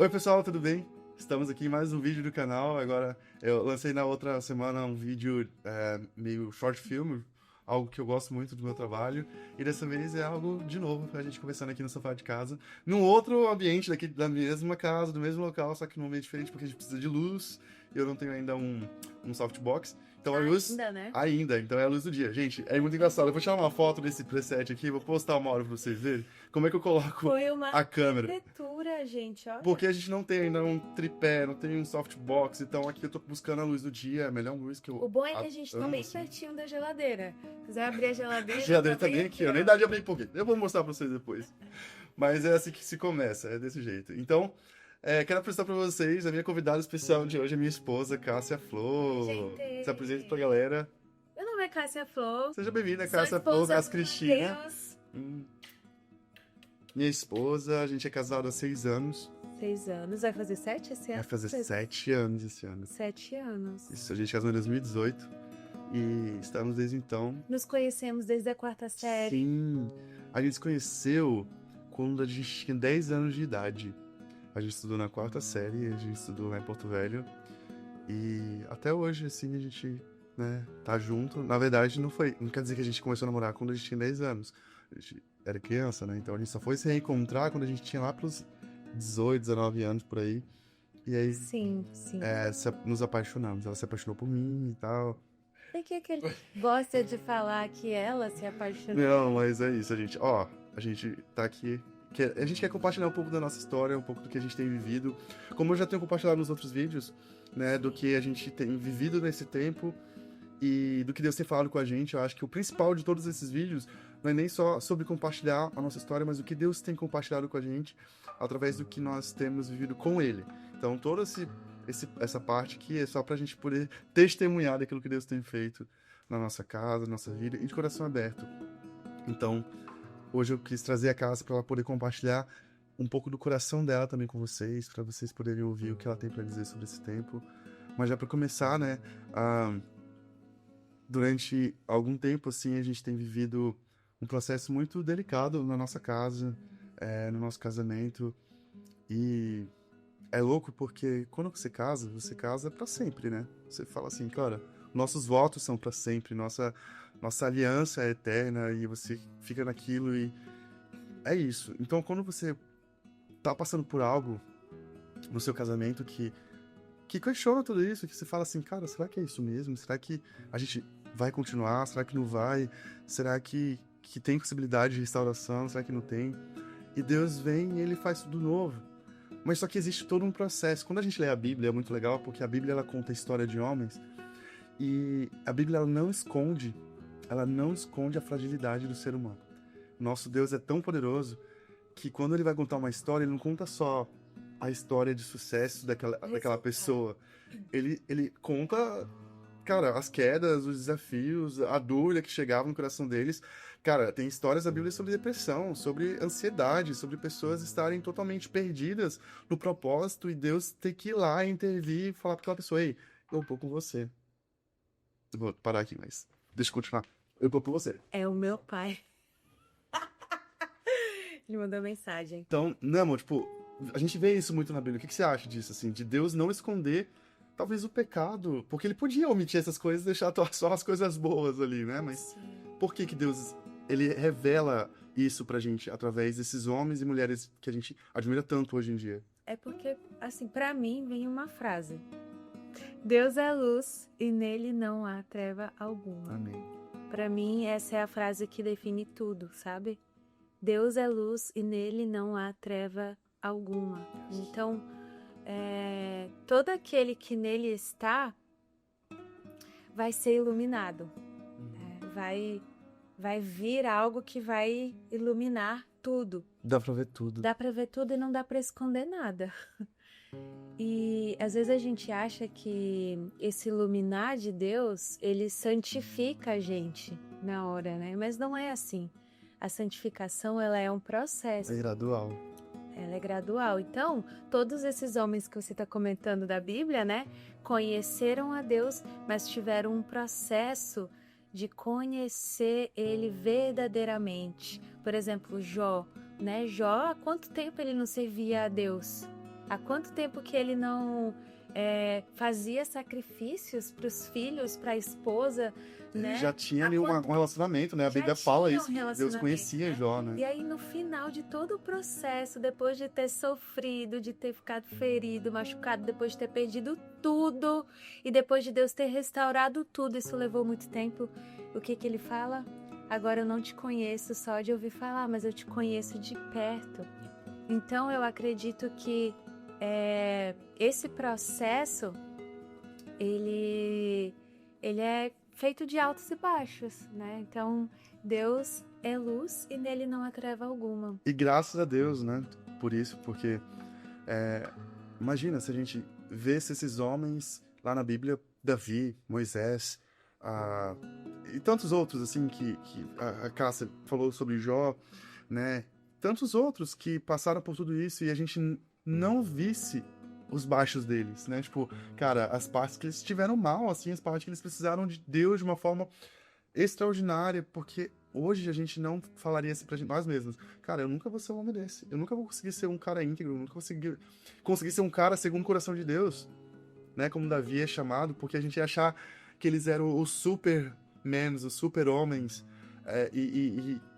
Oi pessoal, tudo bem? Estamos aqui em mais um vídeo do canal. Agora eu lancei na outra semana um vídeo meio short film, algo que eu gosto muito do meu trabalho. E dessa vez é algo de novo pra gente conversando aqui no sofá de casa, num outro ambiente daqui da mesma casa, do mesmo local, só que num ambiente diferente porque a gente precisa de luz. Eu não tenho ainda um softbox. Então a luz. Ainda, né? Ainda, então é a luz do dia. Gente, é muito engraçado. Eu vou tirar uma foto desse preset aqui, vou postar uma hora pra vocês verem como é que eu coloco Foi uma a câmera. arquitetura, gente, olha. Porque a gente não tem ainda um tripé, não tem um softbox, então aqui eu tô buscando a luz do dia, a melhor luz que eu O bom é que a gente tá amo, bem assim. pertinho da geladeira. Se quiser abrir a A geladeira, geladeira tá tá bem aqui, ó. ó. Nem dá de abrir por quê. Eu vou mostrar pra vocês depois. Mas é assim que se começa, é desse jeito. Então, quero apresentar pra vocês a minha convidada especial de hoje, a minha esposa, Cássia Flor. Gente. Se apresenta pra galera. Meu nome é Cássia Flor. Seja bem-vinda, Sou Cássia Flor, esposa Cássia do Cristina. Matheus. Minha esposa, a gente é casado há 6 anos. 6 anos. Vai fazer 7 esse ano? Vai fazer 7 anos esse ano. 7 anos. Isso, a gente casou em 2018 e estamos desde então. Nos conhecemos desde a 4ª série. Sim, a gente se conheceu quando a gente tinha 10 anos de idade. A gente estudou na 4ª série, a gente estudou lá em Porto Velho. E até hoje, assim, a gente, né, tá junto. Na verdade, não quer dizer que a gente começou a namorar quando a gente tinha 10 anos. A gente era criança, né? Então a gente só foi se reencontrar quando a gente tinha lá pros 18, 19 anos, por aí. E aí, Sim. nos apaixonamos. Ela se apaixonou por mim e tal. Por que ele gosta de falar que ela se apaixonou? Não, mas é isso, a gente tá aqui. A gente quer compartilhar um pouco da nossa história, um pouco do que a gente tem vivido. Como eu já tenho compartilhado nos outros vídeos, né, do que a gente tem vivido nesse tempo e do que Deus tem falado com a gente. Eu acho que o principal de todos esses vídeos não é nem só sobre compartilhar a nossa história, mas o que Deus tem compartilhado com a gente através do que nós temos vivido com Ele. Então, toda essa parte aqui é só pra gente poder testemunhar daquilo que Deus tem feito na nossa casa, na nossa vida e de coração aberto. Então, hoje eu quis trazer a Cássia para ela poder compartilhar um pouco do coração dela também com vocês, para vocês poderem ouvir o que ela tem para dizer sobre esse tempo. Mas já para começar, né, durante algum tempo, assim, a gente tem vivido um processo muito delicado na nossa casa, no nosso casamento. E é louco porque quando você casa para sempre, né? Você fala assim, cara, nossos votos são para sempre, nossa aliança é eterna e você fica naquilo e é isso. Então, quando você tá passando por algo no seu casamento que questiona tudo isso, que você fala assim, cara, será que é isso mesmo? Será que a gente vai continuar? Será que não vai? Será que tem possibilidade de restauração? Será que não tem? E Deus vem e Ele faz tudo novo. Mas só que existe todo um processo. Quando a gente lê a Bíblia, é muito legal, porque a Bíblia ela conta a história de homens e a Bíblia ela não esconde a fragilidade do ser humano. Nosso Deus é tão poderoso que quando Ele vai contar uma história, Ele não conta só a história de sucesso daquela pessoa. Ele conta, cara, as quedas, os desafios, a dúvida que chegava no coração deles. Cara, tem histórias da Bíblia sobre depressão, sobre ansiedade, sobre pessoas estarem totalmente perdidas no propósito e Deus ter que ir lá intervir e falar para aquela pessoa, ei, eu vou com você. Eu vou parar aqui, mas deixa eu continuar. Eu vou com você. É o meu pai. Ele mandou mensagem. Então, não, amor, tipo, a gente vê isso muito na Bíblia. O que você acha disso, assim? De Deus não esconder, talvez, o pecado. Porque ele podia omitir essas coisas e deixar só as coisas boas ali, né? Mas por que Deus, ele revela isso pra gente através desses homens e mulheres que a gente admira tanto hoje em dia? É porque, assim, pra mim vem uma frase. Deus é luz e nele não há treva alguma. Amém. Pra mim, essa é a frase que define tudo, sabe? Deus é luz e nele não há treva alguma. Então, todo aquele que nele está vai ser iluminado. Vai vir algo que vai iluminar tudo. Dá pra ver tudo. Dá pra ver tudo e não dá pra esconder nada. E às vezes a gente acha que esse iluminar de Deus, ele santifica a gente na hora, né? Mas não é assim. A santificação, ela é um processo. É gradual. Ela é gradual. Então, todos esses homens que você está comentando da Bíblia, né? Conheceram a Deus, mas tiveram um processo de conhecer Ele verdadeiramente. Por exemplo, Jó, né? Jó, há quanto tempo ele não servia a Deus? Há quanto tempo que ele não fazia sacrifícios para os filhos, para a esposa, né? Já tinha ali um relacionamento, né? A Bíblia fala isso, Deus conhecia Jó, né? E aí, no final de todo o processo, depois de ter sofrido, de ter ficado ferido, machucado, depois de ter perdido tudo, e depois de Deus ter restaurado tudo, isso levou muito tempo, o que ele fala? Agora eu não te conheço só de ouvir falar, mas eu te conheço de perto. Então, eu acredito que esse processo, ele é feito de altos e baixos, né? Então, Deus é luz e nele não há treva alguma. E graças a Deus, né? Por isso, porque imagina se a gente vesse esses homens lá na Bíblia, Davi, Moisés, e tantos outros, assim, que a Cássia falou sobre Jó, né? Tantos outros que passaram por tudo isso e a gente não visse os baixos deles, né? Tipo, cara, as partes que eles tiveram mal, assim, as partes que eles precisaram de Deus de uma forma extraordinária, porque hoje a gente não falaria assim pra nós mesmos. Cara, eu nunca vou ser um homem desse. Eu nunca vou conseguir ser um cara íntegro, eu nunca vou conseguir ser um cara segundo o coração de Deus, né? Como Davi é chamado, porque a gente ia achar que eles eram os supermans, os super-homens,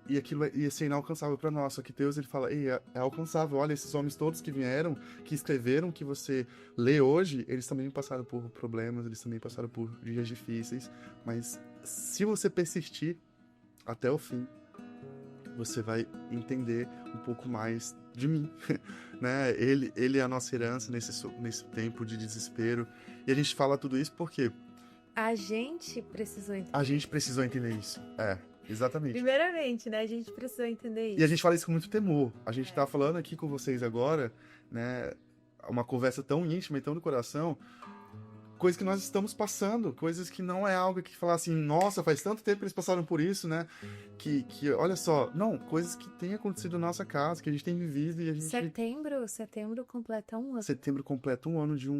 e aquilo ia ser inalcançável para nós. Só que Deus, ele fala, ei, é alcançável. Olha, esses homens todos que vieram, que escreveram, que você lê hoje, eles também passaram por problemas, eles também passaram por dias difíceis. Mas se você persistir até o fim, você vai entender um pouco mais de mim, né? Ele é a nossa herança nesse tempo de desespero. E a gente fala tudo isso porque a gente precisou entender. A gente precisou entender isso. Exatamente. Primeiramente, né? A gente precisou entender isso. E a gente fala isso com muito temor. A gente tá falando aqui com vocês agora, né? Uma conversa tão íntima e tão do coração. Coisas que nós estamos passando. Coisas que não é algo que falar assim, nossa, faz tanto tempo que eles passaram por isso, né? Que olha só. Não, coisas que têm acontecido na nossa casa, que a gente tem vivido e a gente... Setembro completa um ano. Setembro completa um ano de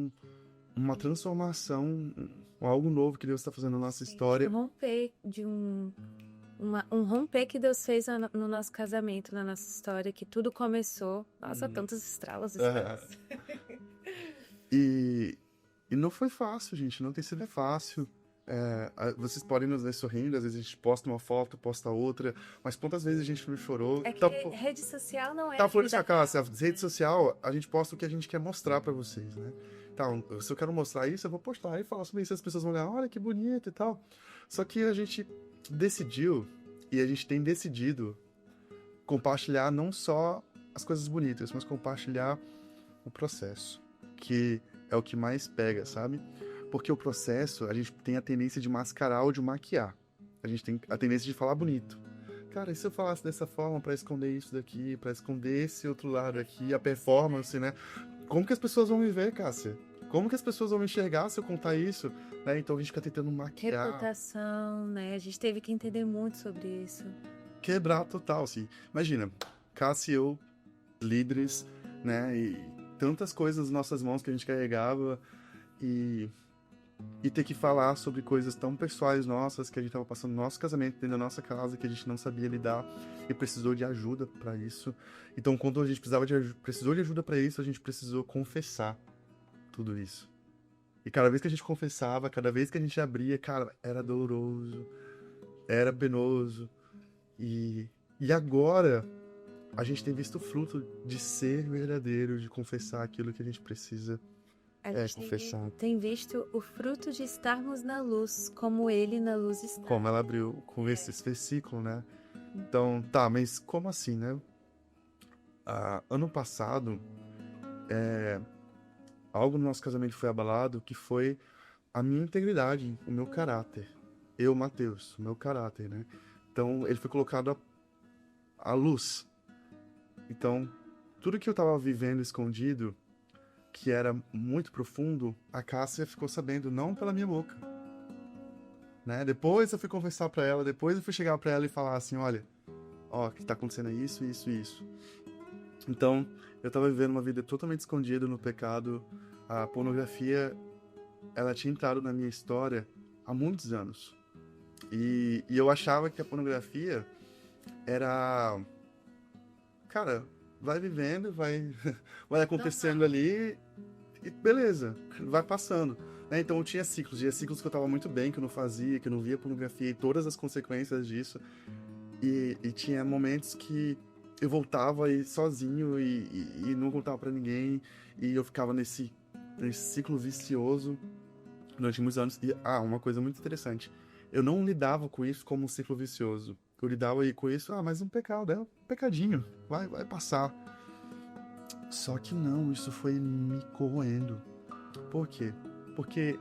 uma transformação, algo novo que Deus está fazendo na nossa história. Um romper que Deus fez no nosso casamento, na nossa história, que tudo começou. Nossa, tantos estralos. E não foi fácil, gente. Não tem sido fácil. Vocês podem nos ver sorrindo, às vezes a gente posta uma foto, posta outra, mas quantas vezes a gente não chorou? É que rede social não é... Tá falando isso, Cássia, rede social, a gente posta o que a gente quer mostrar pra vocês, né? Então, se eu quero mostrar isso, eu vou postar e falar sobre isso, as pessoas vão olhar, olha que bonito e tal. Só que a gente decidiu, e a gente tem decidido, compartilhar não só as coisas bonitas, mas compartilhar o processo, que é o que mais pega, sabe? Porque o processo, a gente tem a tendência de mascarar ou de maquiar. A gente tem a tendência de falar bonito. Cara, e se eu falasse dessa forma pra esconder isso daqui, pra esconder esse outro lado aqui, a performance, né? Como que as pessoas vão me ver, Cássia? Como que as pessoas vão me enxergar se eu contar isso? Né? Então a gente fica tentando maquiar. Reputação, né? A gente teve que entender muito sobre isso. Quebrar total, assim. Imagina, Cássia e eu, líderes, né? E tantas coisas nas nossas mãos que a gente carregava e ter que falar sobre coisas tão pessoais nossas que a gente tava passando no nosso casamento, dentro da nossa casa, que a gente não sabia lidar e precisou de ajuda para isso. Então, quando a gente precisou de ajuda para isso, a gente precisou confessar tudo isso. E cada vez que a gente confessava, cada vez que a gente abria, cara, era doloroso, era penoso. E agora a gente tem visto o fruto de ser verdadeiro, de confessar aquilo que a gente precisa confessar. Tem visto o fruto de estarmos na luz, como ele na luz está. Como ela abriu com esse versículo, né? Então, tá, mas como assim, né? Ano passado, algo no nosso casamento foi abalado, que foi a minha integridade, o meu caráter. Eu, Mateus, o meu caráter, né? Então, ele foi colocado à luz. Então, tudo que eu tava vivendo escondido, que era muito profundo, a Cássia ficou sabendo, não pela minha boca. Né? Depois eu fui conversar pra ela, depois eu fui chegar pra ela e falar assim, olha, que tá acontecendo isso, isso e isso. Então, eu tava vivendo uma vida totalmente escondida no pecado. A pornografia, ela tinha entrado na minha história há muitos anos. E eu achava que a pornografia era... Cara, vai vivendo, vai, vai acontecendo ali e beleza, vai passando. Né? Então tinha ciclos que eu tava muito bem, que eu não fazia, que eu não via pornografia e todas as consequências disso. E tinha momentos que eu voltava aí sozinho e não contava pra ninguém. E eu ficava nesse ciclo vicioso durante muitos anos. E, uma coisa muito interessante. Eu não lidava com isso como um ciclo vicioso. Eu lidava aí com isso, mas um pecado, é um pecadinho. Vai passar. Só que não, isso foi me corroendo. Por quê? Porque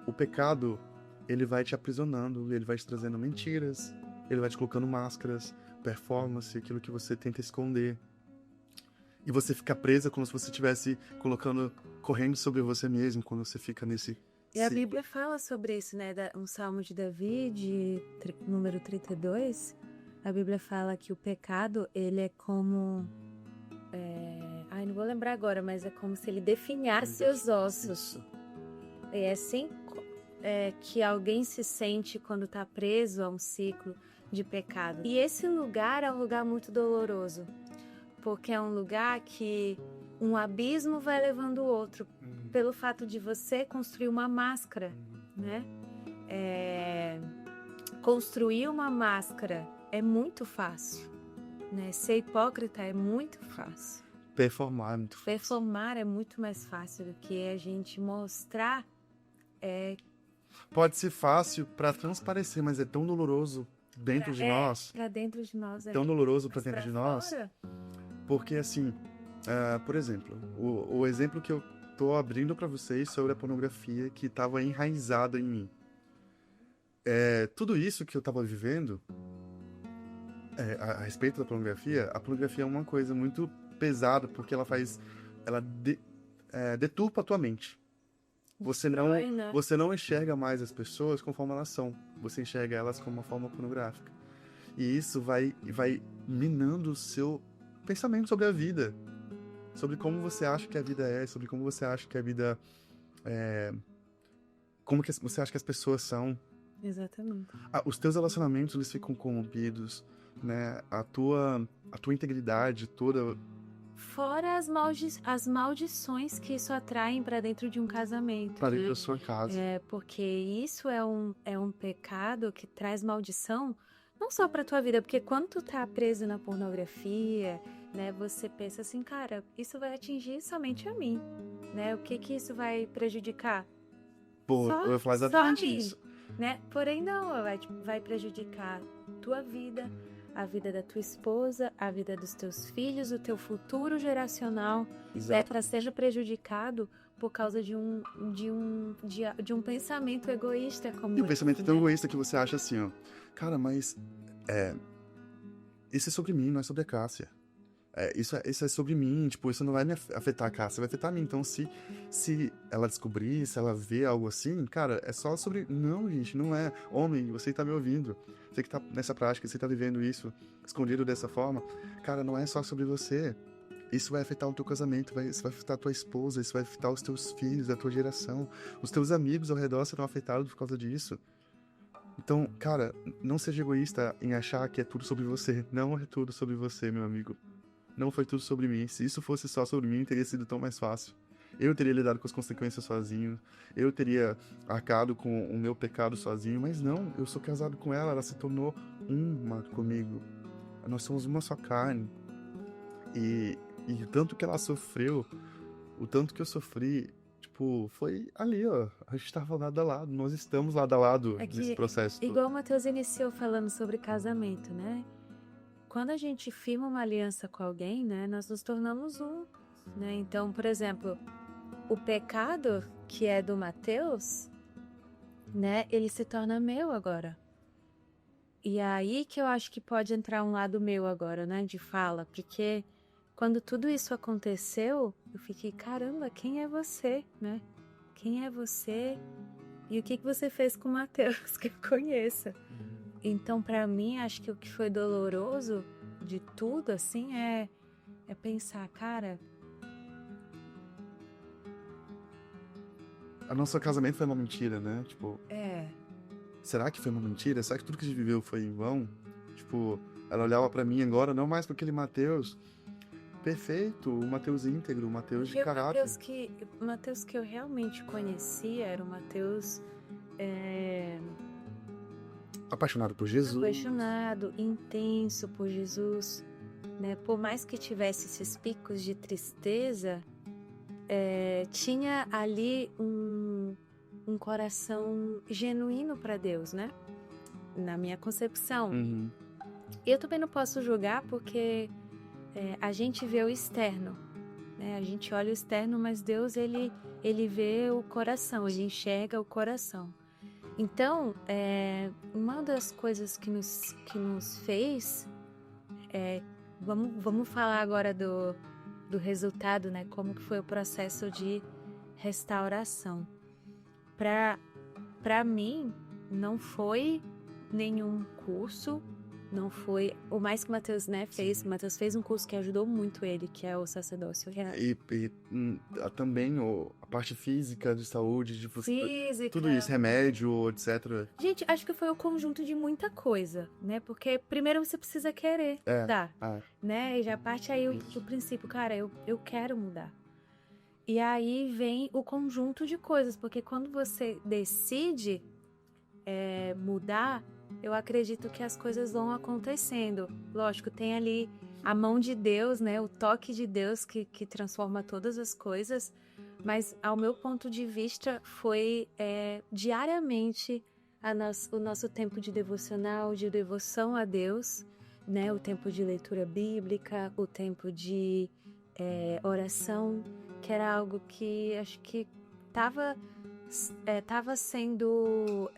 o pecado, ele vai te aprisionando, ele vai te trazendo mentiras, ele vai te colocando máscaras, performance, aquilo que você tenta esconder. E você fica presa como se você estivesse correndo sobre você mesmo, quando você fica nesse... E a Bíblia fala sobre isso, né? Um Salmo de Davi, número 32. A Bíblia fala que o pecado, ele é como... não vou lembrar agora, mas é como se ele definhasse os ossos. Isso. E é assim que alguém se sente quando está preso a um ciclo de pecado. E esse lugar é um lugar muito doloroso, porque é um lugar que um abismo vai levando o outro, pelo fato de você construir uma máscara, né? Construir uma máscara é muito fácil, né? Ser hipócrita é muito fácil. Performar é muito fácil. Performar é muito mais fácil do que a gente mostrar. Pode ser fácil para transparecer, mas é tão doloroso dentro de nós. Pra dentro de nós é tão doloroso para dentro de nós. Fora? Porque assim, por exemplo, o exemplo que eu tô abrindo para vocês sobre a pornografia que estava enraizada em mim. Tudo isso que eu estava vivendo a respeito da pornografia, a pornografia é uma coisa muito pesada porque ela deturpa a tua mente. Você não enxerga mais as pessoas conforme elas são. Você enxerga elas como uma forma pornográfica. E isso vai minando o seu pensamento sobre a vida. Sobre como você acha que a vida é, sobre como você acha que a vida como que você acha que as pessoas são. Exatamente. Os teus relacionamentos, eles ficam corrompidos, né? A tua integridade toda... Fora as maldições que isso atrai para dentro de um casamento. Para dentro da sua casa. Porque isso é um pecado que traz maldição, não só para tua vida, porque quando tu tá preso na pornografia, né, você pensa assim, cara, isso vai atingir somente a mim, né? O que isso vai prejudicar? Eu ia falar exatamente isso. Né? Porém, não, vai prejudicar tua vida, a vida da tua esposa, a vida dos teus filhos, o teu futuro geracional, para seja prejudicado por causa de um pensamento egoísta como E o pensamento é tão egoísta que você acha assim, ó, cara, mas isso é sobre mim, não é sobre a Cássia. Isso é sobre mim, tipo, isso não vai me afetar a Cássia, vai afetar a mim. Então, se ela descobrir, se ela ver algo assim, cara, é só sobre... Não, gente, não é. Homem, você tá me ouvindo, você que tá nessa prática, você tá vivendo isso, escondido dessa forma, cara, não é só sobre você. Isso vai afetar o teu casamento, isso vai afetar a tua esposa, isso vai afetar os teus filhos, a tua geração. Os teus amigos ao redor serão afetados por causa disso. Então, cara, não seja egoísta em achar que é tudo sobre você. Não é tudo sobre você, meu amigo. Não foi tudo sobre mim. Se isso fosse só sobre mim, teria sido tão mais fácil. Eu teria lidado com as consequências sozinho. Eu teria arcado com o meu pecado sozinho. Mas não, eu sou casado com ela. Ela se tornou uma comigo. Nós somos uma só carne. E o tanto que ela sofreu, o tanto que eu sofri, tipo, foi ali, ó. A gente tava lado a lado. Nós estamos lado a lado nesse processo. Igual o Matheus iniciou falando sobre casamento, né? Quando a gente firma uma aliança com alguém, né, nós nos tornamos um, né? Então, por exemplo, o pecado que é do Matheus, né, ele se torna meu agora. E é aí que eu acho que pode entrar um lado meu agora, né, de fala, porque quando tudo isso aconteceu, eu fiquei, caramba, quem é você, né? Quem é você? E o que você fez com o Matheus, que eu conheço? Então, para mim, acho que o que foi doloroso de tudo, assim, é pensar, cara... O nosso casamento foi uma mentira, né? Tipo... Será que foi uma mentira? Será que tudo que a gente viveu foi em vão? Tipo, ela olhava pra mim agora, não mais com aquele Matheus perfeito, o Mateus íntegro, o Mateus de caráter. O Mateus que eu realmente conhecia era o Mateus Apaixonado por Jesus. apaixonado, intenso por Jesus, né? Por mais que tivesse esses picos de tristeza, tinha ali um coração genuíno para Deus, né? Na minha concepção. Uhum. E eu também não posso julgar porque a gente vê o externo, né? A gente olha o externo, mas Deus, ele vê o coração, ele enxerga o coração. Então, uma das coisas que nos fez, vamos falar agora do resultado, né? Como que foi o processo de restauração. Para mim, não foi nenhum curso, não foi... O mais que o Mateus, né, fez, o Mateus fez um curso que ajudou muito ele, que é o sacerdócio real. E também a parte física de saúde, Física. tudo isso, remédio, etc. Gente, acho que foi o conjunto de muita coisa, né? Porque primeiro você precisa querer mudar, né? E já parte aí do princípio, cara, eu quero mudar. E aí vem o conjunto de coisas, porque quando você decide mudar, eu acredito que as coisas vão acontecendo. Lógico, tem ali a mão de Deus, né? O toque de Deus que transforma todas as coisas. Mas, ao meu ponto de vista, foi diariamente o nosso tempo de devocional, de devoção a Deus, né? O tempo de leitura bíblica, o tempo de oração, que era algo que acho que estava sendo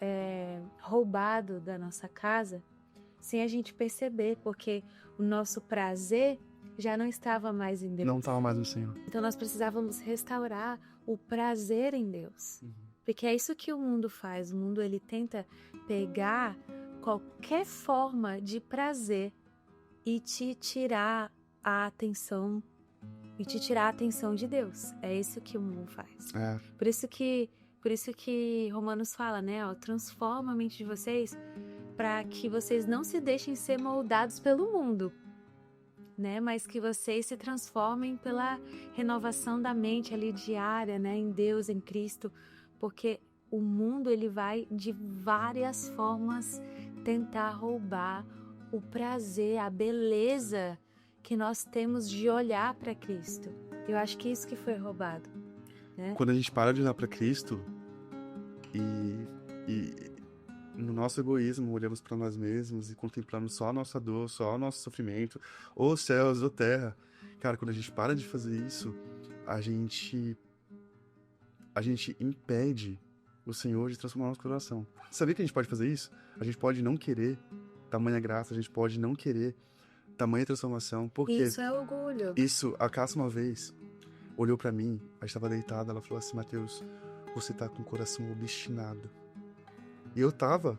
roubado da nossa casa sem a gente perceber, porque o nosso prazer já não estava mais em Deus. Não estava mais no Senhor. Então nós precisávamos restaurar o prazer em Deus. Porque é isso que o mundo faz. O mundo, ele tenta pegar qualquer forma de prazer e te tirar a atenção de Deus. É isso que o mundo faz. Por isso que Romanos fala, né? Transforma a mente de vocês para que vocês não se deixem ser moldados pelo mundo, né? Mas que vocês se transformem pela renovação da mente ali diária, né? Em Deus, em Cristo, porque o mundo, ele vai de várias formas tentar roubar o prazer, a beleza que nós temos de olhar para Cristo. Eu acho que isso que foi roubado, né? Quando a gente para de olhar para Cristo e no nosso egoísmo olhamos para nós mesmos e contemplamos só a nossa dor, só o nosso sofrimento, ou céus, ou terra. Cara, quando a gente para de fazer isso, a gente impede o Senhor de transformar nosso coração. Sabia que a gente pode fazer isso? A gente pode não querer tamanha graça, a gente pode não querer tamanha transformação, porque... Isso é orgulho. Isso, a Cássia uma vez olhou pra mim, a gente estava deitada, ela falou assim: Mateus, você tá com o coração obstinado. E eu tava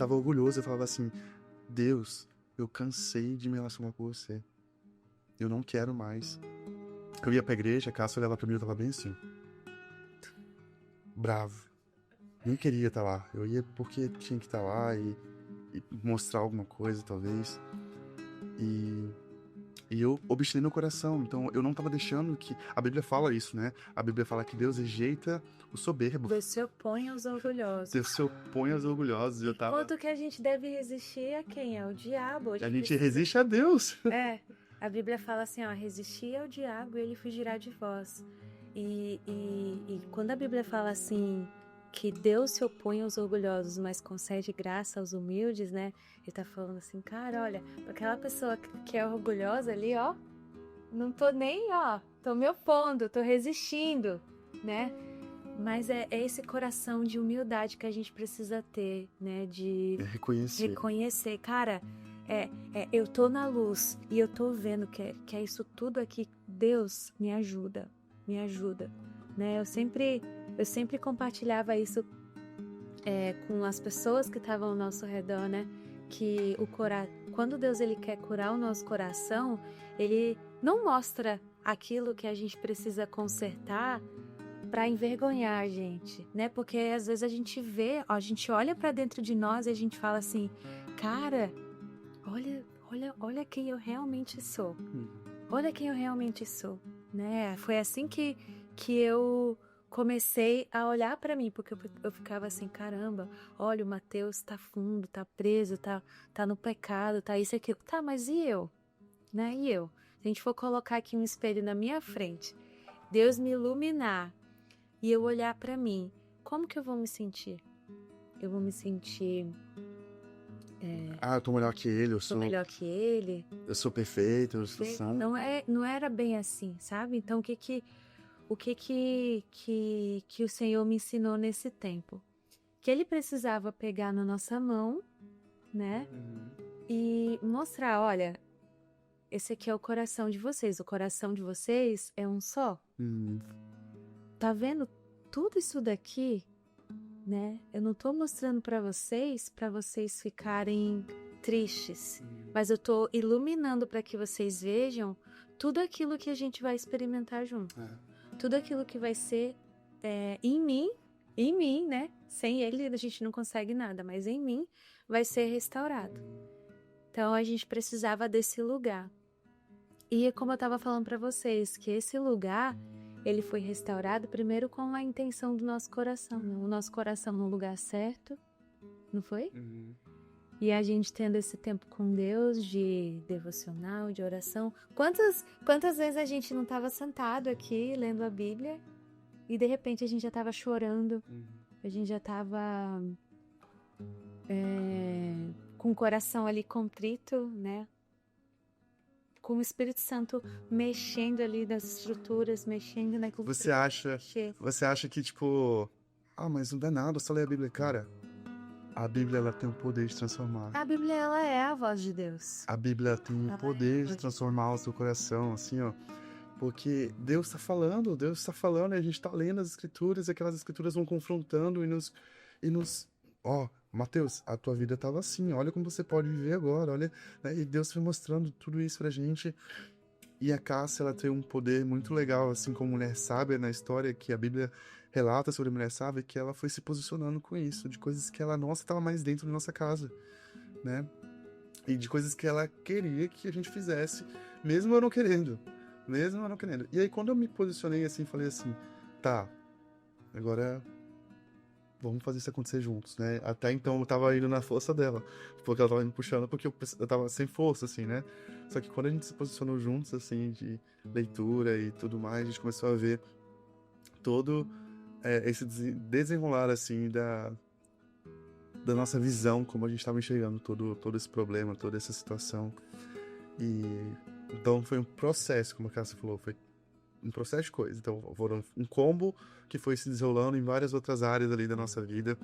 orgulhoso, eu falava assim: Deus, eu cansei de me relacionar com você. Eu não quero mais. Eu ia pra igreja, a Cássia olhava pra mim e eu tava bem assim, bravo. Nem queria estar lá. Eu ia porque tinha que estar lá e mostrar alguma coisa, talvez. E eu obstinei meu coração. Então eu não estava deixando que... A Bíblia fala isso, né? A Bíblia fala que Deus rejeita o soberbo. Deus se opõe aos orgulhosos. Deus se opõe aos orgulhosos. Enquanto que a gente deve resistir a quem? É o diabo. A gente resiste a Deus. A Bíblia fala assim, resistir ao diabo e ele fugirá de vós. E quando a Bíblia fala assim, que Deus se opõe aos orgulhosos, mas concede graça aos humildes, né? Ele tá falando assim, cara, olha, aquela pessoa que é orgulhosa ali, não tô nem, tô me opondo, tô resistindo, né? Mas é esse coração de humildade que a gente precisa ter, né? De reconhecer. Cara, eu tô na luz e eu tô vendo que é isso tudo aqui. Deus, me ajuda, né? Eu sempre compartilhava isso com as pessoas que estavam ao nosso redor, né? Que quando Deus, ele quer curar o nosso coração, ele não mostra aquilo que a gente precisa consertar para envergonhar a gente, né? Porque às vezes a gente vê, a gente olha para dentro de nós e a gente fala assim, cara, olha quem eu realmente sou. olha quem eu realmente sou, né? Foi assim que eu comecei a olhar para mim, porque eu ficava assim, caramba, olha, o Mateus tá fundo, tá preso, tá no pecado, tá isso e aquilo. Tá, mas e eu? Né? E eu? Se a gente for colocar aqui um espelho na minha frente, Deus me iluminar e eu olhar para mim, como que eu vou me sentir? Eu vou me sentir... Eu tô melhor que ele, sou melhor que ele. Eu sou perfeito, eu sou santo. Não era bem assim, sabe? Então, o que o Senhor me ensinou nesse tempo? Que Ele precisava pegar na nossa mão, né? E mostrar, olha, esse aqui é o coração de vocês. O coração de vocês é um só. Tá vendo tudo isso daqui, né? Eu não tô mostrando para vocês ficarem tristes, mas eu tô iluminando para que vocês vejam tudo aquilo que a gente vai experimentar junto. Tudo aquilo que vai ser em mim, né? Sem ele a gente não consegue nada, mas em mim vai ser restaurado. Então a gente precisava desse lugar. E como eu estava falando para vocês, que esse lugar ele foi restaurado primeiro com a intenção do nosso coração, né? O nosso coração no lugar certo, não foi? E a gente tendo esse tempo com Deus de devocional, de oração. Quantas vezes a gente não estava sentado aqui lendo a Bíblia e de repente a gente já estava chorando, a gente já estava com o coração ali contrito, né? Com o Espírito Santo mexendo ali das estruturas, mexendo naquilo. Você acha que, tipo... mas não dá nada, só ler a Bíblia. Cara, a Bíblia, ela tem o poder de transformar. A Bíblia, ela é a voz de Deus. A Bíblia tem o poder de transformar o seu coração, assim, ó. Porque Deus tá falando, e a gente tá lendo as Escrituras, e aquelas Escrituras vão confrontando e nos... Mateus, a tua vida tava assim, olha como você pode viver agora, olha, né? E Deus foi mostrando tudo isso pra gente. E a Cássia, ela tem um poder muito legal, assim como mulher sábia na história que a Bíblia relata sobre a mulher sábia, que ela foi se posicionando com isso, de coisas que ela, estava mais dentro da nossa casa, né? E de coisas que ela queria que a gente fizesse, mesmo eu não querendo. E aí, quando eu me posicionei assim, falei assim, tá, agora... vamos fazer isso acontecer juntos, né? Até então eu tava indo na força dela, porque ela tava me puxando, porque eu tava sem força, assim, né? Só que quando a gente se posicionou juntos, assim, de leitura e tudo mais, a gente começou a ver todo esse desenrolar, assim, da nossa visão, como a gente tava enxergando todo esse problema, toda essa situação. E então foi um processo, como a Cássia falou, foi um processo de coisa. Então, foram um combo que foi se desenrolando em várias outras áreas ali da nossa vida,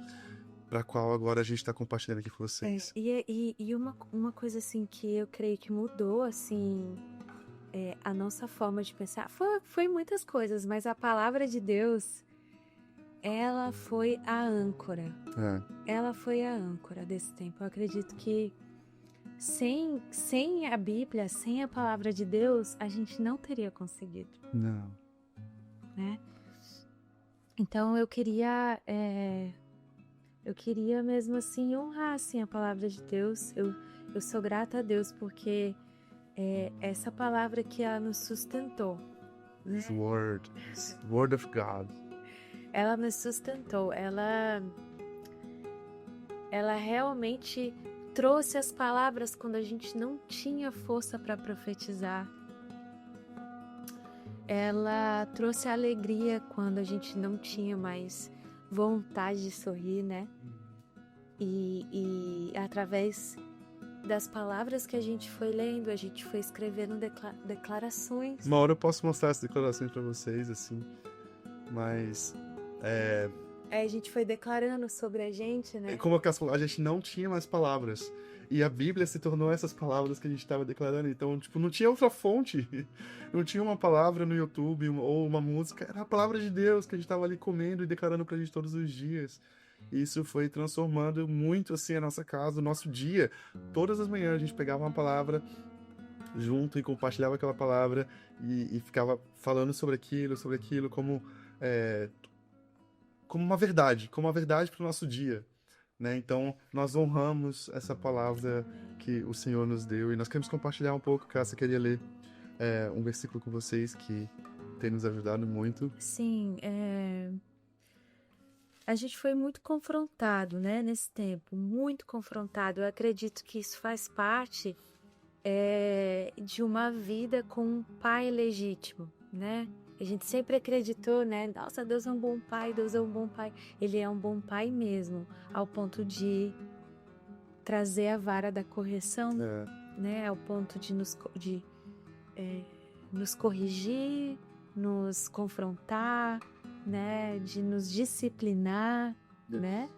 para qual agora a gente está compartilhando aqui com vocês. E uma coisa assim que eu creio que mudou assim a nossa forma de pensar foi muitas coisas, mas a palavra de Deus, ela foi a âncora. Ela foi a âncora desse tempo. Eu acredito que sem a Bíblia, sem a palavra de Deus, a gente não teria conseguido. Não. Né? Então eu queria mesmo assim honrar assim, a palavra de Deus. Eu sou grata a Deus porque essa palavra que ela nos sustentou. Né? Word of God. Ela nos sustentou. Ela realmente trouxe as palavras quando a gente não tinha força para profetizar. Ela trouxe alegria quando a gente não tinha mais vontade de sorrir, né? E através das palavras que a gente foi lendo, a gente foi escrevendo declarações. Uma hora eu posso mostrar essas declarações para vocês, assim, mas... a gente foi declarando sobre a gente, né? Como a gente não tinha mais palavras. E a Bíblia se tornou essas palavras que a gente estava declarando. Então, tipo, não tinha outra fonte. Não tinha uma palavra no YouTube ou uma música. Era a palavra de Deus que a gente estava ali comendo e declarando pra gente todos os dias. E isso foi transformando muito, assim, a nossa casa, o nosso dia. Todas as manhãs a gente pegava uma palavra junto e compartilhava aquela palavra e ficava falando sobre aquilo como uma verdade para o nosso dia, né? Então, nós honramos essa palavra que o Senhor nos deu e nós queremos compartilhar um pouco, Cássia queria ler um versículo com vocês que tem nos ajudado muito. Sim, a gente foi muito confrontado, né, nesse tempo, muito confrontado. Eu acredito que isso faz parte de uma vida com um pai legítimo, né? A gente sempre acreditou, né? Nossa, Deus é um bom pai, Deus é um bom pai. Ele é um bom pai mesmo, ao ponto de trazer a vara da correção, né? Ao ponto de nos corrigir, nos confrontar, né? De nos disciplinar, né?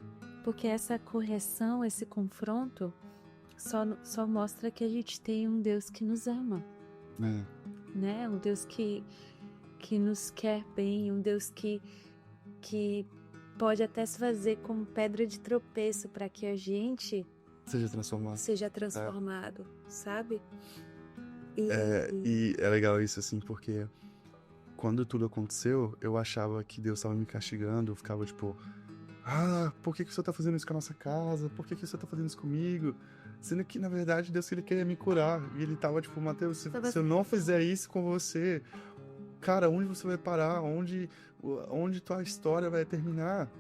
Porque essa correção, esse confronto, só mostra que a gente tem um Deus que nos ama, né? Um Deus que nos quer bem, um Deus que pode até se fazer como pedra de tropeço para que a gente seja transformado, sabe? E é legal isso, assim, porque quando tudo aconteceu, eu achava que Deus estava me castigando, eu ficava tipo, por que o Senhor tá fazendo isso com a nossa casa? Por que o Senhor tá fazendo isso comigo? Sendo que, na verdade, Deus ele queria me curar. E ele tava tipo, Mateus, se eu não fizer isso com você, cara, onde você vai parar? Onde tua história vai terminar?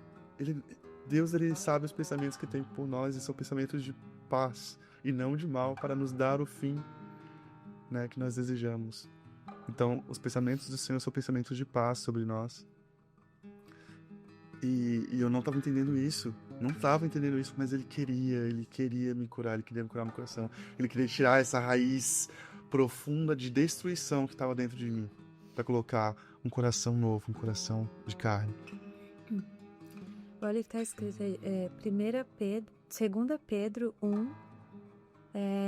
Deus, ele sabe os pensamentos que tem por nós, e são pensamentos de paz e não de mal, para nos dar o fim, né, que nós desejamos. Então, os pensamentos do Senhor são pensamentos de paz sobre nós. E eu não estava entendendo isso. Não estava entendendo isso, mas ele queria me curar, ele queria me curar meu coração. Ele queria tirar essa raiz profunda de destruição que estava dentro de mim, para colocar um coração novo, um coração de carne. Olha o que está escrito aí, 2 Pedro 1,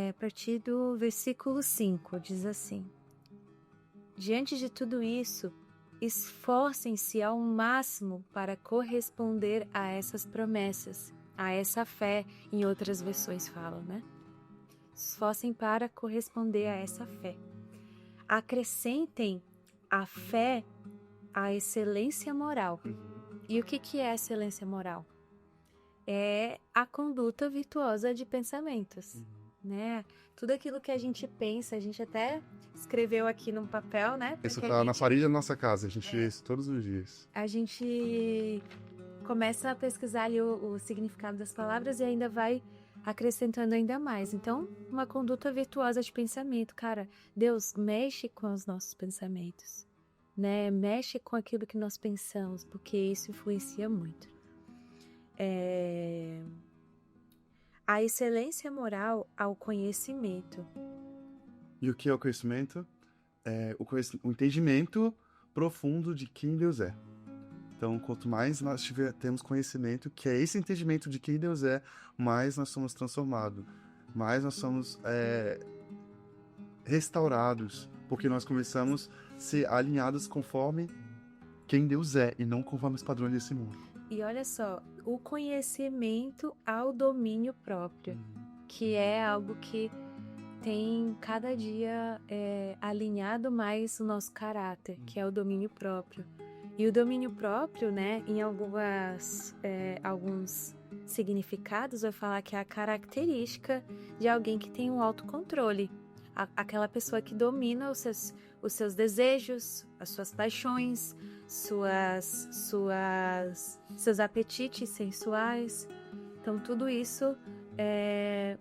a partir do versículo 5, diz assim: diante de tudo isso, esforcem-se ao máximo para corresponder a essas promessas, a essa fé, em outras versões falam, né? Esforcem para corresponder a essa fé. Acrescentem a fé à excelência moral. E o que é excelência moral? É a conduta virtuosa de pensamentos, né? Tudo aquilo que a gente pensa, a gente até escreveu aqui num papel, né? Isso tá na parede da nossa casa, a gente vê isso todos os dias. A gente começa a pesquisar ali o significado das palavras e ainda vai acrescentando ainda mais. Então, uma conduta virtuosa de pensamento, cara, Deus mexe com os nossos pensamentos, né? Mexe com aquilo que nós pensamos, porque isso influencia muito. A excelência moral ao conhecimento. E o que é o conhecimento? O entendimento profundo de quem Deus é. Então, quanto mais nós temos conhecimento, que é esse entendimento de quem Deus é, mais nós somos transformados, mais nós somos restaurados, porque nós começamos a ser alinhados conforme quem Deus é, e não conforme os padrões desse mundo. E olha só, o conhecimento ao domínio próprio, que é algo que tem cada dia alinhado mais o nosso caráter, que é o domínio próprio. E o domínio próprio, né, em alguns significados, vai falar que é a característica de alguém que tem um autocontrole. Aquela pessoa que domina os seus desejos, as suas paixões, seus apetites sensuais. Então, tudo isso é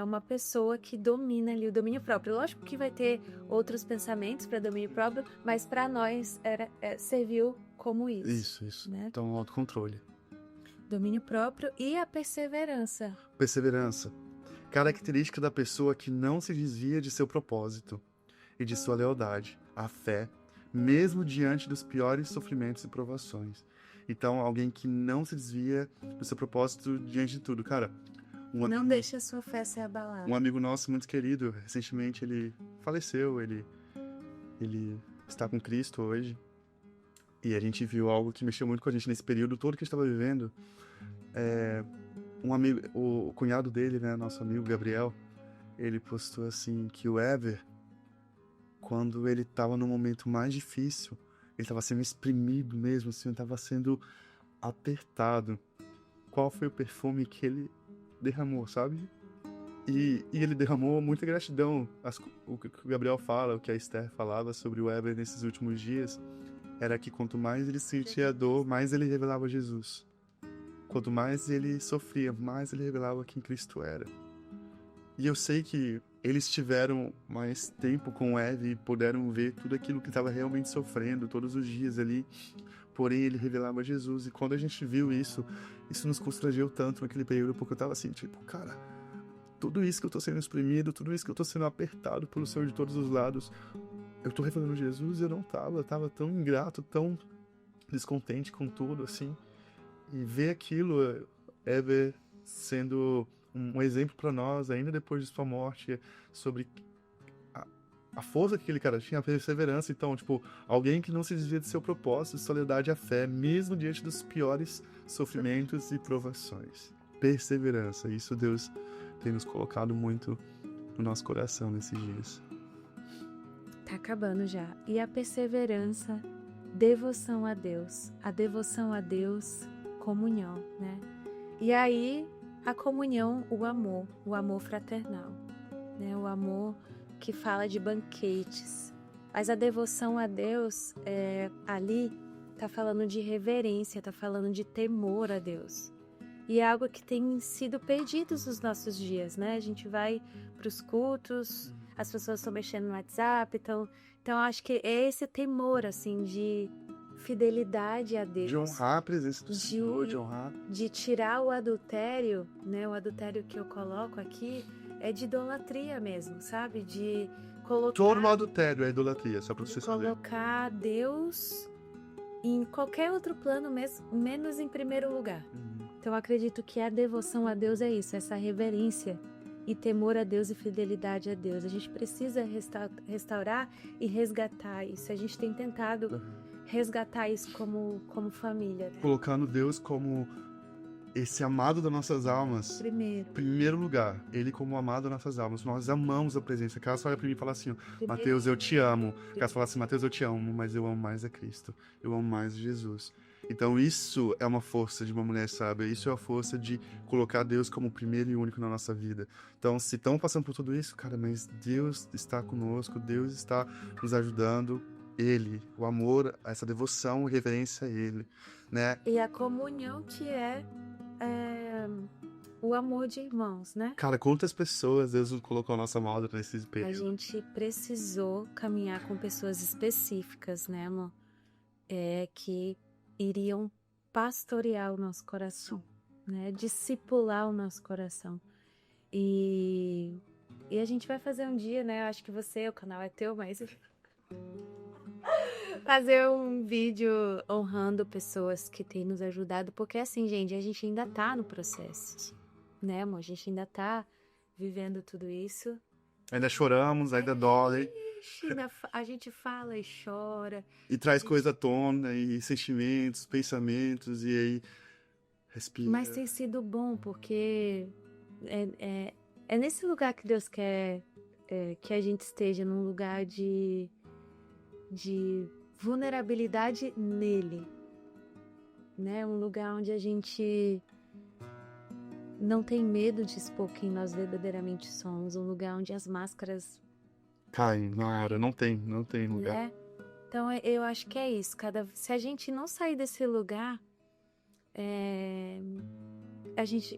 uma pessoa que domina ali o domínio próprio. Lógico que vai ter outros pensamentos para domínio próprio, mas para nós serviu como isso. Isso. Né? Então, autocontrole. Domínio próprio e a perseverança. Perseverança. Característica da pessoa que não se desvia de seu propósito e de sua lealdade, a fé, mesmo diante dos piores sofrimentos e provações. Então, alguém que não se desvia do seu propósito diante de tudo. Cara, não deixe a sua fé ser abalada. Um amigo nosso muito querido, recentemente ele faleceu, ele está com Cristo hoje. E a gente viu algo que mexeu muito com a gente nesse período todo que a gente estava vivendo. Um amigo, o cunhado dele, né, nosso amigo Gabriel, ele postou assim que o Ever, quando ele estava no momento mais difícil, ele estava sendo exprimido mesmo, assim, estava sendo apertado. Qual foi o perfume que ele derramou, sabe? E ele derramou muita gratidão. O que o Gabriel fala, o que a Esther falava sobre o Eber nesses últimos dias, era que quanto mais ele sentia dor, mais ele revelava Jesus. Quanto mais ele sofria, mais ele revelava quem Cristo era. E eu sei que eles tiveram mais tempo com o Eber e puderam ver tudo aquilo que estava realmente sofrendo todos os dias ali. Porém, ele revelava Jesus. E quando a gente viu isso, isso nos constrangeu tanto naquele período, porque eu tava assim, tipo, cara, tudo isso que eu tô sendo exprimido, tudo isso que eu tô sendo apertado pelo Senhor de todos os lados, eu tô revelando Jesus e eu não tava. Eu tava tão ingrato, tão descontente com tudo, assim. E ver aquilo, Eber sendo um exemplo para nós, ainda depois de sua morte, sobre a força que aquele cara tinha, a perseverança. Então, tipo, alguém que não se desvia de seu propósito, solidariedade à fé, mesmo diante dos piores sofrimentos e provações. Perseverança, isso Deus tem nos colocado muito no nosso coração nesses dias. Tá acabando já. E a perseverança, devoção a Deus. A devoção a Deus, comunhão, né? E aí, a comunhão, o amor fraternal, né? O amor que fala de banquetes. Mas a devoção a Deus, ali, tá falando de reverência, tá falando de temor a Deus. E é algo que tem sido perdido nos nossos dias, né? A gente vai para os cultos, as pessoas estão mexendo no WhatsApp, então acho que é esse temor, assim, de fidelidade a Deus. De honrar a presença do Senhor, de honrar. De tirar o adultério, né? O adultério que eu coloco aqui é de idolatria mesmo, sabe? De colocar... Todo adultério é idolatria, só para você saber. Colocar Deus em qualquer outro plano, menos em primeiro lugar. Então, eu acredito que a devoção a Deus é isso, essa reverência e temor a Deus e fidelidade a Deus. A gente precisa restaurar e resgatar isso. A gente tem tentado resgatar isso como família. Né? Colocando Deus como esse amado das nossas almas. Primeiro lugar, Ele como amado das nossas almas. Nós amamos a presença. Caso olha para mim e fala assim, Mateus, eu te amo. Caso fala assim, Mateus, eu te amo, mas eu amo mais a Cristo. Eu amo mais Jesus. Então isso é uma força de uma mulher sábia, isso é a força de colocar Deus como o primeiro e único na nossa vida. Então, se estão passando por tudo isso, cara, mas Deus está conosco, Deus está nos ajudando, Ele, o amor, essa devoção, reverência a Ele, né? E a comunhão que é o amor de irmãos, né? Cara, quantas pessoas Deus colocou a nossa moda nesse período? A gente precisou caminhar com pessoas específicas, né, amor? Que iriam pastorear o nosso coração, né? Discipular o nosso coração. E a gente vai fazer um dia, né? Eu acho que o canal é teu, mas... fazer um vídeo honrando pessoas que têm nos ajudado, porque assim, gente, a gente ainda tá no processo, né, amor? A gente ainda tá vivendo tudo isso. Ainda choramos, ainda dói. A gente fala e chora. E traz coisa à tona, e sentimentos, pensamentos, e aí respira. Mas tem sido bom, porque é nesse lugar que Deus quer que a gente esteja, num lugar de vulnerabilidade nele, né? Um lugar onde a gente não tem medo de expor quem nós verdadeiramente somos, um lugar onde as máscaras caem na hora, não tem lugar. Né? Então eu acho que é isso. Se a gente não sair desse lugar,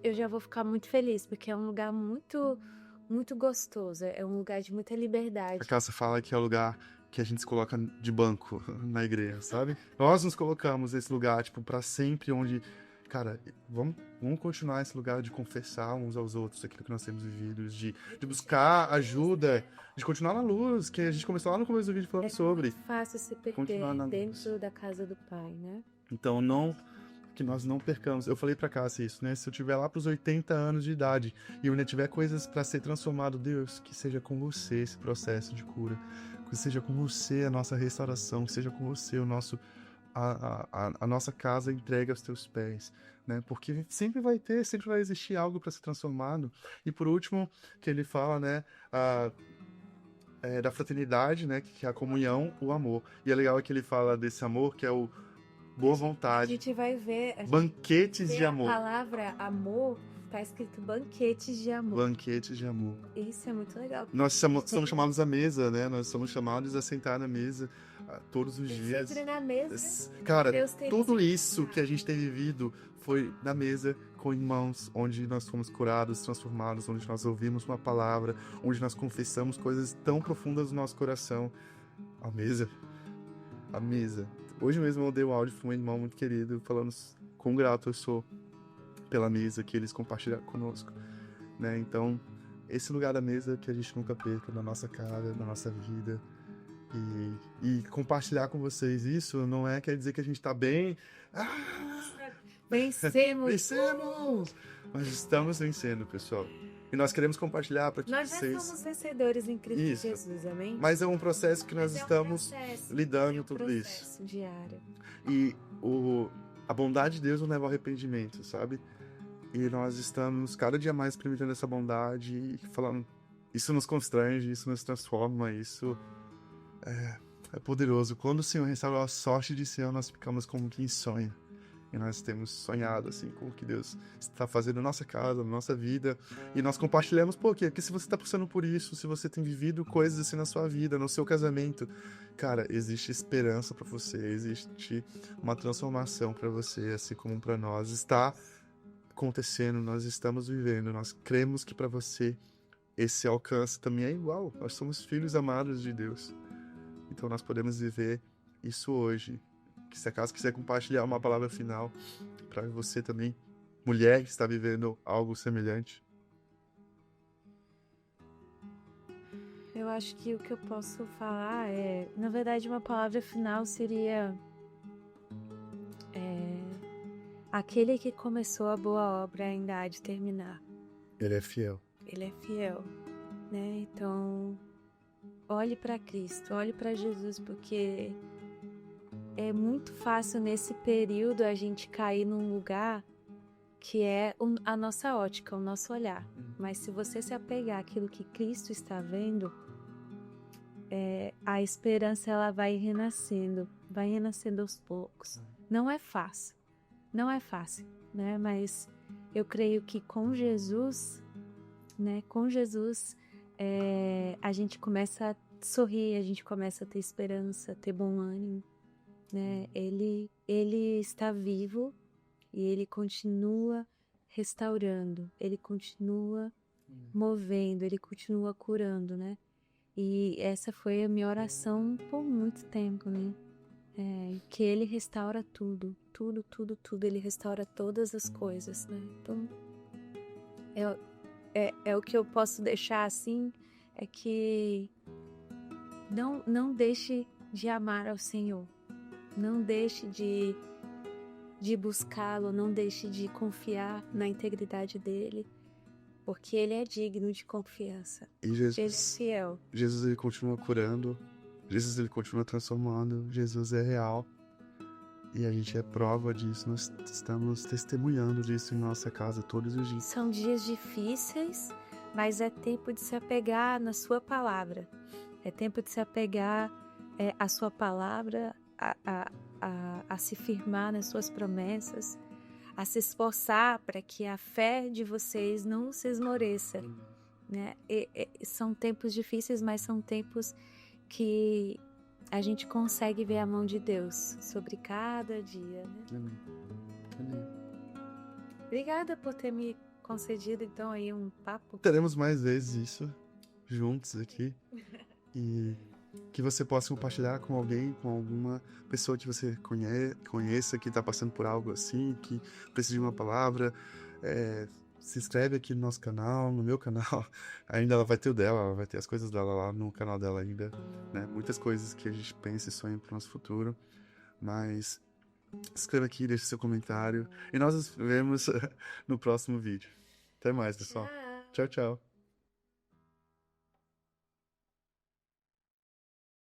eu já vou ficar muito feliz, porque é um lugar muito, muito gostoso, é um lugar de muita liberdade. A Cássia fala que é o lugar que a gente se coloca de banco na igreja, sabe? Nós nos colocamos nesse lugar, tipo, pra sempre, onde, cara, vamos continuar esse lugar de confessar uns aos outros aquilo que nós temos vivido, de buscar ajuda, de continuar na luz, que a gente começou lá no começo do vídeo falando sobre. É fácil se perder dentro da casa do Pai, né? Então, que nós não percamos. Eu falei pra Cássia isso, né? Se eu tiver lá pros 80 anos de idade e eu ainda tiver coisas pra ser transformado, Deus, que seja com você esse processo de cura, que seja com você a nossa restauração, que seja com você a nossa casa entregue aos teus pés, né? Porque sempre vai existir algo para ser transformado. E por último, que ele fala, né? Da fraternidade, né? Que é a comunhão, o amor. E é legal que ele fala desse amor, que é o boa vontade. A gente vai ver... banquetes de amor. A palavra amor tá escrito banquetes de amor. Banquete de amor. Isso é muito legal. Nós somos chamados à mesa, né? Nós somos chamados a sentar na mesa todos os dias. Sempre na mesa. Cara, Deus tem tudo que isso que a gente tem vivido foi na mesa com irmãos, onde nós fomos curados, transformados, onde nós ouvimos uma palavra, onde nós confessamos coisas tão profundas do nosso coração. A mesa. A mesa. Hoje mesmo eu dei um áudio para um irmão muito querido, falando quão grato eu sou pela mesa que eles compartilharam conosco, né? Então, esse lugar da mesa que a gente nunca perca na nossa casa, na nossa vida. E compartilhar com vocês isso não quer dizer que a gente tá bem. Vencemos! Vencemos! Mas estamos vencendo, pessoal. E nós queremos compartilhar para que Nós já vocês... somos vencedores em Cristo Isso. Jesus, amém? Mas é um processo que nós Mas estamos lidando um tudo isso. processo diário. E a bondade de Deus nos leva ao arrependimento, sabe? E nós estamos cada dia mais experimentando essa bondade e falando... Isso nos constrange, isso nos transforma, isso é poderoso. Quando o Senhor restaurou a sorte de Sião, nós ficamos como quem sonha. E nós temos sonhado, assim, com o que Deus está fazendo na nossa casa, na nossa vida. E nós compartilhamos, por quê? Porque se você está passando por isso, se você tem vivido coisas assim na sua vida, no seu casamento, cara, existe esperança para você, existe uma transformação para você, assim como para nós. Está acontecendo, nós estamos vivendo, nós cremos que para você esse alcance também é igual. Nós somos filhos amados de Deus. Então nós podemos viver isso hoje. Que se acaso quiser compartilhar uma palavra final para você também, mulher que está vivendo algo semelhante. Eu acho que o que eu posso falar na verdade, uma palavra final seria aquele que começou a boa obra ainda há de terminar. Ele é fiel. Ele é fiel, né? Então, olhe para Cristo, olhe para Jesus, porque é muito fácil nesse período a gente cair num lugar que é a nossa ótica, o nosso olhar. Mas se você se apegar àquilo que Cristo está vendo, a esperança ela vai renascendo aos poucos. Não é fácil, né? Mas eu creio que com Jesus, né? Com Jesus, a gente começa a sorrir, a gente começa a ter esperança, a ter bom ânimo. Né? Ele está vivo e ele continua restaurando, ele continua movendo, ele continua curando, né? E essa foi a minha oração por muito tempo, né? Que ele restaura tudo, ele restaura todas as coisas, né? Então, é o que eu posso deixar assim, é que não deixe de amar ao Senhor. Não deixe de buscá-lo, não deixe de confiar na integridade dele, porque ele é digno de confiança. E Jesus, ele é fiel. Jesus, ele continua curando, Jesus, ele continua transformando, Jesus é real. E a gente é prova disso, nós estamos testemunhando disso em nossa casa todos os dias. São dias difíceis, mas é tempo de se apegar na sua palavra. É tempo de se apegar à sua palavra, a se firmar nas suas promessas, a se esforçar para que a fé de vocês não se esmoreça, né? São tempos difíceis, mas são tempos que a gente consegue ver a mão de Deus sobre cada dia, né? Amém. Obrigada por ter me concedido então aí um papo. Teremos mais vezes isso juntos aqui e que você possa compartilhar com alguém, com alguma pessoa que você conheça, que está passando por algo assim, que precisa de uma palavra. Se inscreve aqui no nosso canal, no meu canal. Ainda ela vai ter o dela, ela vai ter as coisas dela lá no canal dela ainda, né? Muitas coisas que a gente pensa e sonha para o nosso futuro. Mas se inscreva aqui, deixe seu comentário. E nós nos vemos no próximo vídeo. Até mais, pessoal. Tchau, tchau.